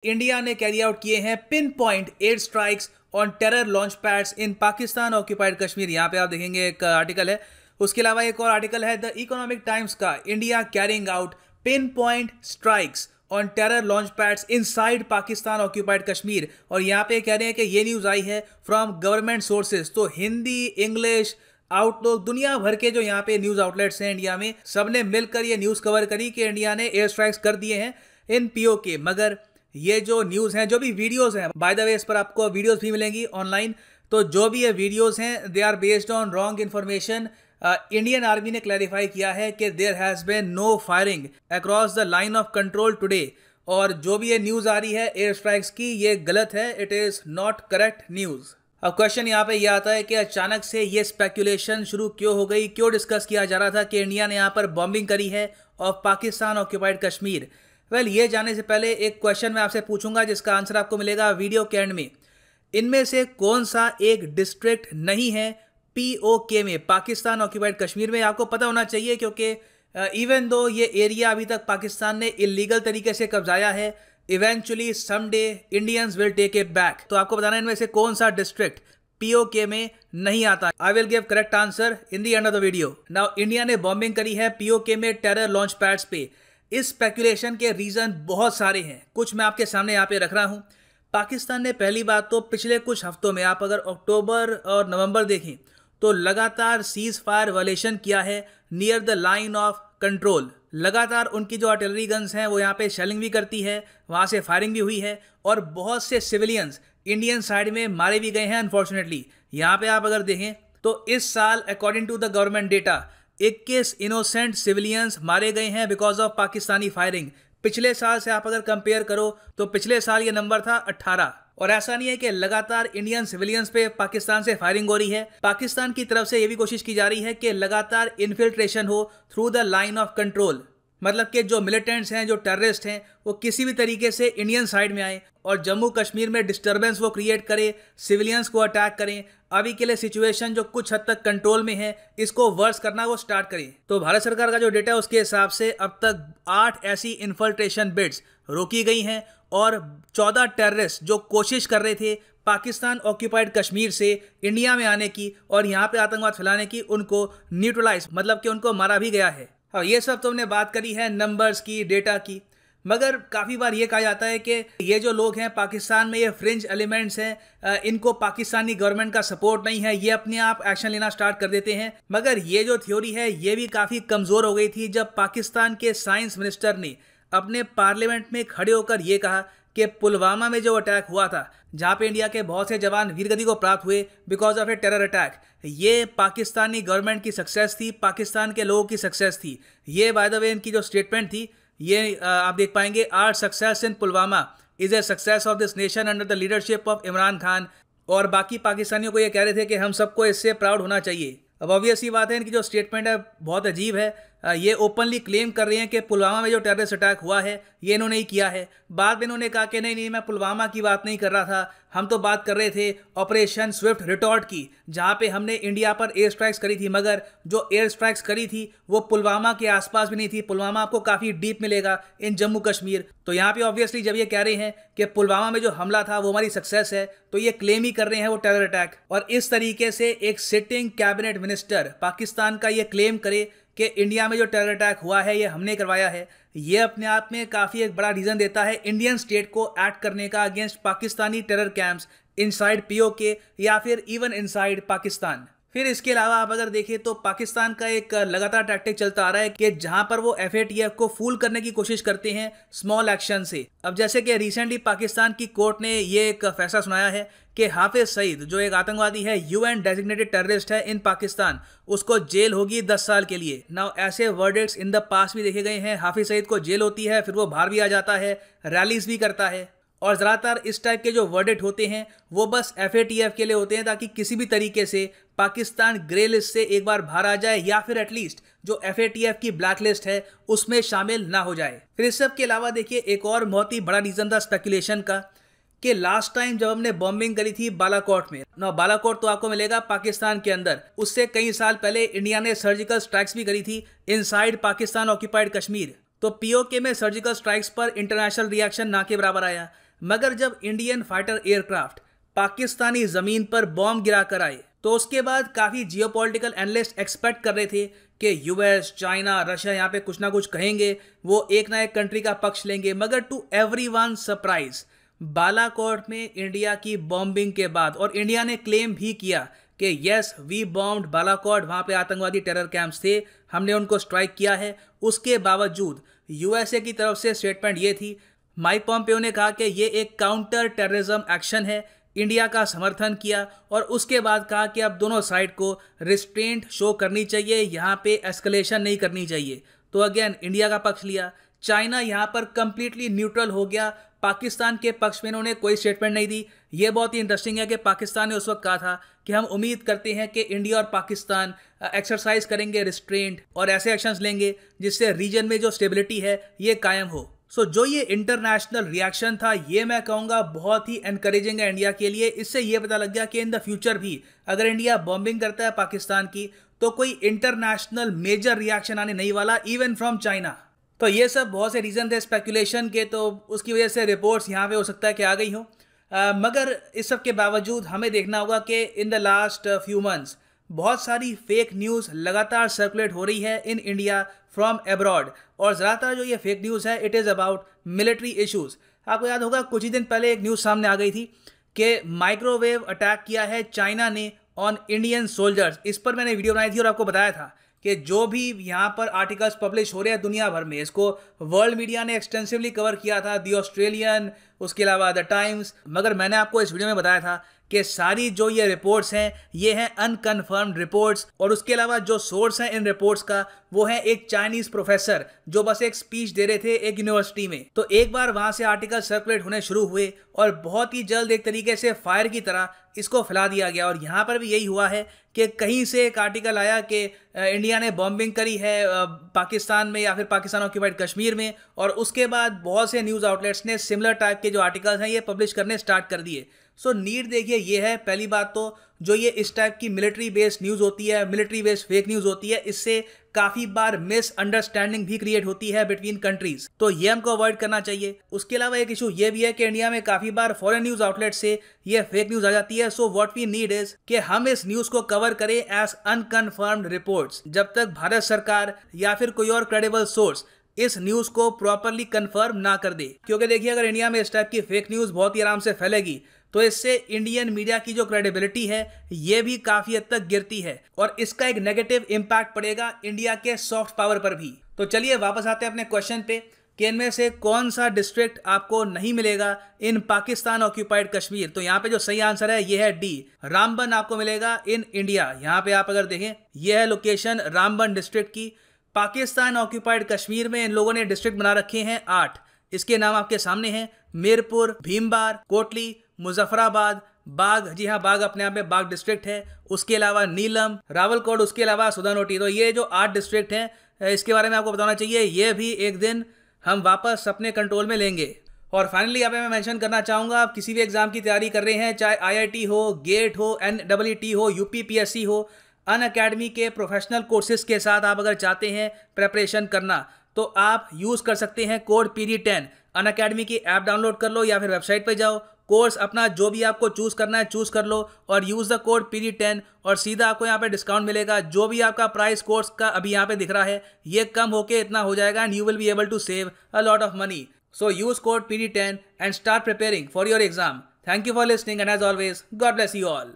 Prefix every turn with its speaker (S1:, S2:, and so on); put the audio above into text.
S1: India ने carry out किए हैं pin point air strikes on terror launch pads in Pakistan occupied Kashmir. यहाँ पे आप देखेंगे एक आर्टिकल है। उसके अलावा एक और आर्टिकल है द इकोनॉमिक टाइम्स का, India carrying out pin point strikes on terror launch pads inside Pakistan occupied Kashmir. और यहाँ पे कह रहे हैं कि ये न्यूज़ आई है फ्रॉम गवर्नमेंट सोर्सेज। तो हिंदी, इंग्लिश, आउटलुक, दुनिया भर के जो यहाँ पे न्यूज़ आउटलेट्स हैं इंडिया में, सबने मिलकर ये न्यूज़ कवर करी कि इंडिया ने एयर स्ट्राइक्स कर दिए हैं इन पीओके। मगर ये जो न्यूज़ हैं, जो भी वीडियोस हैं, बाय द वे इस पर आपको वीडियोस भी मिलेंगी ऑनलाइन, तो जो भी ये वीडियोस हैं they are based on wrong information. Indian army ने क्लैरिफाई किया है कि there has been no firing across the line of control today. और जो भी ये न्यूज़ आ रही है एयर स्ट्राइक्स की, ये गलत है, it is not correct news. अब क्वेश्चन यहाँ पे यह आता है कि अचानक से ये स्पेकुलेशन शुरू क्यों हो गई, क्यों डिस्कस किया जा रहा था कि इंडिया ने यहाँ पर बॉम्बिंग करी है of Pakistan occupied Kashmir. Well, ये जाने से पहले एक क्वेश्चन मैं आपसे पूछूंगा जिसका आंसर आपको मिलेगा वीडियो के एंड में। इनमें से कौन सा एक डिस्ट्रिक्ट नहीं है पीओके में, पाकिस्तान ऑक्यूपाइड कश्मीर में? आपको पता होना चाहिए क्योंकि इवन दो ये एरिया अभी तक पाकिस्तान ने इलीगल तरीके से कब्जाया है, eventually someday Indians will take it back. तो आपको बताना है इनमें से कौन सा डिस्ट्रिक्ट पीओके में नहीं आता। I will give correct answer in the end of the video. Now, India ने बॉम्बिंग करी है पीओके में टेरर लॉन्च पैड्स पे। इस स्पेकुलेशन के रीजन बहुत सारे हैं, कुछ मैं आपके सामने यहाँ पे रख रहा हूँ। पाकिस्तान ने पहली बात तो पिछले कुछ हफ्तों में, आप अगर अक्टूबर और नवंबर देखें तो लगातार सीज फायर वायलेशन किया है near the line of control. लगातार उनकी जो आर्टिलरी गन्स हैं वो यहाँ पे शेलिंग भी करती है, वहाँ से फायरिंग भी हुई है और बहुत से सिविलियंस इंडियन साइड में मारे भी गए हैं अनफॉर्चुनेटली। यहाँ पे आप अगर देखें तो इस साल according to the government data 21 innocent civilians मारे गए हैं बिकॉज ऑफ पाकिस्तानी फायरिंग। पिछले साल से आप अगर कंपेयर करो तो पिछले साल ये नंबर था 18। और ऐसा नहीं है कि लगातार इंडियन सिविलियंस पे पाकिस्तान से फायरिंग हो रही है, पाकिस्तान की तरफ से ये भी कोशिश की जा रही है कि लगातार इन्फिल्ट्रेशन हो through the line of control. मतलब कि जो मिलिटेंट्स हैं, जो टेररिस्ट हैं, वो किसी भी तरीके से इंडियन साइड में आए और जम्मू कश्मीर में डिस्टर्बेंस वो क्रिएट करे, सिविलियंस को अटैक करें। अभी के लिए सिचुएशन जो कुछ हद तक कंट्रोल में है, इसको वर्स करना वो स्टार्ट करें। तो भारत सरकार का जो डेटा है उसके हिसाब से अब तक 8 ऐसी इन्फिल्ट्रेशन बिड्स रोकी गई हैं और 14 टेररिस्ट जो कोशिश कर रहे थे पाकिस्तान ऑक्यूपाइड कश्मीर से इंडिया में आने की और यहाँ पे आतंकवाद फैलाने की, उनको न्यूट्रलाइज, मतलब कि उनको मारा भी गया है। हाँ, ये सब तो हमने बात करी है नंबर्स की, डेटा की। मगर काफ़ी बार ये कहा जाता है कि ये जो लोग हैं पाकिस्तान में, ये फ्रिंज एलिमेंट्स हैं, इनको पाकिस्तानी गवर्नमेंट का सपोर्ट नहीं है, ये अपने आप एक्शन लेना स्टार्ट कर देते हैं। मगर ये जो थ्योरी है ये भी काफ़ी कमज़ोर हो गई थी जब पाकिस्तान के साइंस मिनिस्टर ने अपने पार्लियामेंट में खड़े होकर ये कहा कि पुलवामा में जो अटैक हुआ था, जहाँ पे इंडिया के बहुत से जवान वीरगति को प्राप्त हुए because of A terror attack, ये पाकिस्तानी गवर्नमेंट की सक्सेस थी, पाकिस्तान के लोगों की सक्सेस थी। ये बाय द वे इनकी जो स्टेटमेंट थी, ये आप देख पाएंगे, our success in Pulwama is a success of this nation under the leadership of Imran Khan. और बाकी पाकिस्तानियों को ये कह रहे थे कि हम सबको इससे प्राउड होना चाहिए। अब ऑब्वियस ही बात है, इनकी जो स्टेटमेंट है बहुत अजीब है। ये ओपनली क्लेम कर रहे हैं कि पुलवामा में जो टेररिस्ट अटैक हुआ है ये इन्होंने ही किया है। बाद में इन्होंने कहा कि नहीं, मैं पुलवामा की बात नहीं कर रहा था, हम तो बात कर रहे थे ऑपरेशन स्विफ्ट रिटॉर्ट की, जहां पे हमने इंडिया पर एयर स्ट्राइक्स करी थी। मगर जो एयर स्ट्राइक्स करी थी वो पुलवामा के आसपास भी नहीं थी। पुलवामा आपको काफ़ी डीप मिलेगा इन जम्मू कश्मीर। तो यहाँ पे ऑब्वियसली जब ये कह रहे हैं कि पुलवामा में जो हमला था वो हमारी सक्सेस है, तो ये क्लेम ही कर रहे हैं वो टेरर अटैक। और इस तरीके से एक सिटिंग कैबिनेट मिनिस्टर पाकिस्तान का ये क्लेम करे कि इंडिया में जो टेरर अटैक हुआ है ये हमने करवाया है, ये अपने आप में काफ़ी एक बड़ा रीज़न देता है इंडियन स्टेट को एक्ट करने का against Pakistani terror camps inside PoK या फिर इवन इनसाइड पाकिस्तान। फिर इसके अलावा आप अगर देखें तो पाकिस्तान का एक लगातार टैक्टिक चलता आ रहा है कि जहां पर वो एफएटीएफ को फूल करने की कोशिश करते हैं स्मॉल एक्शन से। अब जैसे कि रिसेंटली पाकिस्तान की कोर्ट ने ये एक फैसला सुनाया है कि हाफिज सईद जो एक आतंकवादी है, यूएन डेजिग्नेटेड टेररिस्ट है इन पाकिस्तान, उसको जेल होगी 10 साल के लिए। नाउ ऐसे वर्डिक्ट्स इन द पास्ट भी देखे गए हैं। हाफिज सईद को जेल होती है, फिर वो बाहर भी आ जाता है, रैलीज भी करता है। और ज़्यादातर इस टाइप के जो वर्डिक्ट होते हैं वो बस एफएटीएफ के लिए होते हैं, ताकि किसी भी तरीके से पाकिस्तान ग्रे लिस्ट से एक बार बाहर आ जाए या फिर एटलीस्ट जो एफएटीएफ की ब्लैक लिस्ट है उसमें शामिल ना हो जाए। फिर इस सब के अलावा देखिए एक और बहुत ही बड़ा रीज़न था स्पेकुलेशन का कि लास्ट टाइम जब हमने बॉम्बिंग करी थी बालाकोट में, ना बालाकोट तो आपको मिलेगा पाकिस्तान के अंदर, उससे कई साल पहले इंडिया ने सर्जिकल स्ट्राइक्स भी करी थी इनसाइड पाकिस्तान ऑक्यूपाइड कश्मीर। तो पीओके में सर्जिकल स्ट्राइक्स पर इंटरनेशनल रिएक्शन ना के बराबर आया। मगर जब इंडियन फाइटर एयरक्राफ्ट पाकिस्तानी जमीन पर बॉम्ब गिरा कर आए तो उसके बाद काफी जियोपॉलिटिकल एनालिस्ट एक्सपेक्ट कर रहे थे कि यूएस, चाइना, रशिया यहाँ पे कुछ ना कुछ कहेंगे, वो एक ना एक कंट्री का पक्ष लेंगे। मगर टू एवरीवन सरप्राइज बालाकोट में इंडिया की बॉम्बिंग के बाद, और इंडिया ने क्लेम भी किया कि यस वी बॉम्ब्ड बालाकोट, वहाँ पे आतंकवादी टेरर कैंप्स थे, हमने उनको स्ट्राइक किया है। उसके बावजूद यूएसए की तरफ से स्टेटमेंट ये थी, माइक पॉम्पेयो ने कहा कि ये एक काउंटर टेररिज्म एक्शन है, इंडिया का समर्थन किया और उसके बाद कहा कि अब दोनों साइड को रिस्ट्रेंट शो करनी चाहिए, यहाँ पे एस्केलेशन नहीं करनी चाहिए। तो अगेन इंडिया का पक्ष लिया। चाइना यहाँ पर कंप्लीटली न्यूट्रल हो गया, पाकिस्तान के पक्ष में इन्होंने कोई स्टेटमेंट नहीं दी। ये बहुत ही इंटरेस्टिंग है कि पाकिस्तान ने उस वक्त कहा था कि हम उम्मीद करते हैं कि इंडिया और पाकिस्तान एक्सरसाइज करेंगे रिस्ट्रेंट और ऐसे एक्शंस लेंगे जिससे रीजन में जो स्टेबिलिटी है ये कायम हो। सो जो ये इंटरनेशनल रिएक्शन था ये मैं कहूँगा बहुत ही एनकरेजिंग है इंडिया के लिए। इससे ये पता लग गया कि इन द फ्यूचर भी अगर इंडिया बॉम्बिंग करता है पाकिस्तान की तो कोई इंटरनेशनल मेजर रिएक्शन आने नहीं वाला, इवन फ्रॉम चाइना। तो ये सब बहुत से रीज़न थे स्पेकुलेशन के, तो उसकी वजह से रिपोर्ट्स यहाँ पे हो सकता है कि आ गई हो। मगर इस सब के बावजूद हमें देखना होगा कि in the last few months बहुत सारी फेक न्यूज़ लगातार सर्कुलेट हो रही है इन इंडिया फ्रॉम एब्रॉड, और ज़्यादातर जो ये फेक न्यूज़ है it is about military issues. आपको याद होगा कुछ ही दिन पहले एक न्यूज़ सामने आ गई थी कि माइक्रोवेव अटैक किया है चाइना ने ऑन इंडियन सोल्जर्स। इस पर मैंने वीडियो बनाई थी और आपको बताया था कि जो भी यहाँ पर आर्टिकल्स पब्लिश हो रहे हैं दुनिया भर में, इसको वर्ल्ड मीडिया ने एक्सटेंसिवली कवर किया था, दी ऑस्ट्रेलियन, उसके अलावा द टाइम्स। मगर मैंने आपको इस वीडियो में बताया था कि सारी जो ये रिपोर्ट्स हैं ये हैं अनकन्फर्म्ड रिपोर्ट्स, और उसके अलावा जो सोर्स है इन रिपोर्ट्स का वो है एक चाइनीज प्रोफेसर जो बस एक स्पीच दे रहे थे एक यूनिवर्सिटी में। तो एक बार वहां से आर्टिकल सर्कुलेट होने शुरू हुए और बहुत ही जल्द एक तरीके से फायर की तरह इसको फैला दिया गया। और यहाँ पर भी यही हुआ है कि कहीं से एक आर्टिकल आया कि इंडिया ने बॉम्बिंग करी है पाकिस्तान में या फिर पाकिस्तान ऑक्यूपाइड कश्मीर में, और उसके बाद बहुत से न्यूज़ आउटलेट्स ने सिमिलर टाइप के जो आर्टिकल्स हैं ये पब्लिश करने स्टार्ट कर दिए। सो नीड देखिए ये है, पहली बात तो जो ये इस टाइप की मिलिट्री बेस्ड न्यूज़ होती है, मिलिट्री बेस्ड फेक न्यूज़ होती है, इससे काफ़ी बार मिसअंडरस्टैंडिंग भी क्रिएट होती है बिटवीन कंट्रीज, तो ये हमको अवॉइड करना चाहिए। उसके अलावा एक इशू ये भी है कि इंडिया में काफ़ी बार फॉरेन न्यूज़ आउटलेट से ये फेक न्यूज़ आ जाती है। So what we need is कि हम इस न्यूज़ को कवर करें एज अनकन्फर्म्ड रिपोर्ट्स, जब तक भारत सरकार या फिर कोई और क्रेडिबल सोर्स इस न्यूज़ को प्रॉपरली कंफर्म ना कर दे। क्योंकि देखिए अगर इंडिया में इस टाइप की फेक न्यूज़ बहुत ही आराम से फैलेगी तो इससे इंडियन मीडिया की जो क्रेडिबिलिटी है ये भी काफी हद तक गिरती है, और इसका एक नेगेटिव इंपैक्ट पड़ेगा इंडिया के सॉफ्ट पावर पर भी। तो चलिए वापस आते हैं अपने क्वेश्चन पे कि इनमें से कौन सा डिस्ट्रिक्ट आपको नहीं मिलेगा इन पाकिस्तान ऑक्यूपाइड कश्मीर। तो यहाँ पे जो सही आंसर है ये है डी, रामबन आपको मिलेगा इन इंडिया। यहाँ पे आप अगर देखें ये है लोकेशन रामबन डिस्ट्रिक्ट की। पाकिस्तान ऑक्यूपाइड कश्मीर में इन लोगों ने डिस्ट्रिक्ट बना रखे हैं 8। इसके नाम आपके सामने हैं, मीरपुर, भीमबार, कोटली, मुजफ्फराबाद, बाग, जी हाँ बाग अपने आप में बाग डिस्ट्रिक्ट है, उसके अलावा नीलम, रावलकोट, उसके अलावा सुधानोटी। तो ये जो 8 डिस्ट्रिक्ट हैं इसके बारे में आपको बताना चाहिए, ये भी एक दिन हम वापस अपने कंट्रोल में लेंगे। और फाइनली यहाँ पे मैं मेंशन करना चाहूँगा, आप किसी भी एग्जाम की तैयारी कर रहे हैं, चाहे IIT हो, गेट हो, NEET हो, UPPSC हो, अनअकैडमी के प्रोफेशनल कोर्सेज के साथ आप अगर चाहते हैं प्रेपरेशन करना तो आप यूज़ कर सकते हैं कोड PD10। अनअकैडमी की ऐप डाउनलोड कर लो या फिर वेबसाइट पर जाओ, कोर्स अपना जो भी आपको चूज़ करना है चूज़ कर लो और यूज़ द कोड PD10 और सीधा आपको यहाँ पे डिस्काउंट मिलेगा। जो भी आपका प्राइस कोर्स का अभी यहाँ पे दिख रहा है ये कम होके इतना हो जाएगा and you will be able to save a lot of money. So use code PD10 and start preparing for your exam. Thank you for listening and as always God bless you all.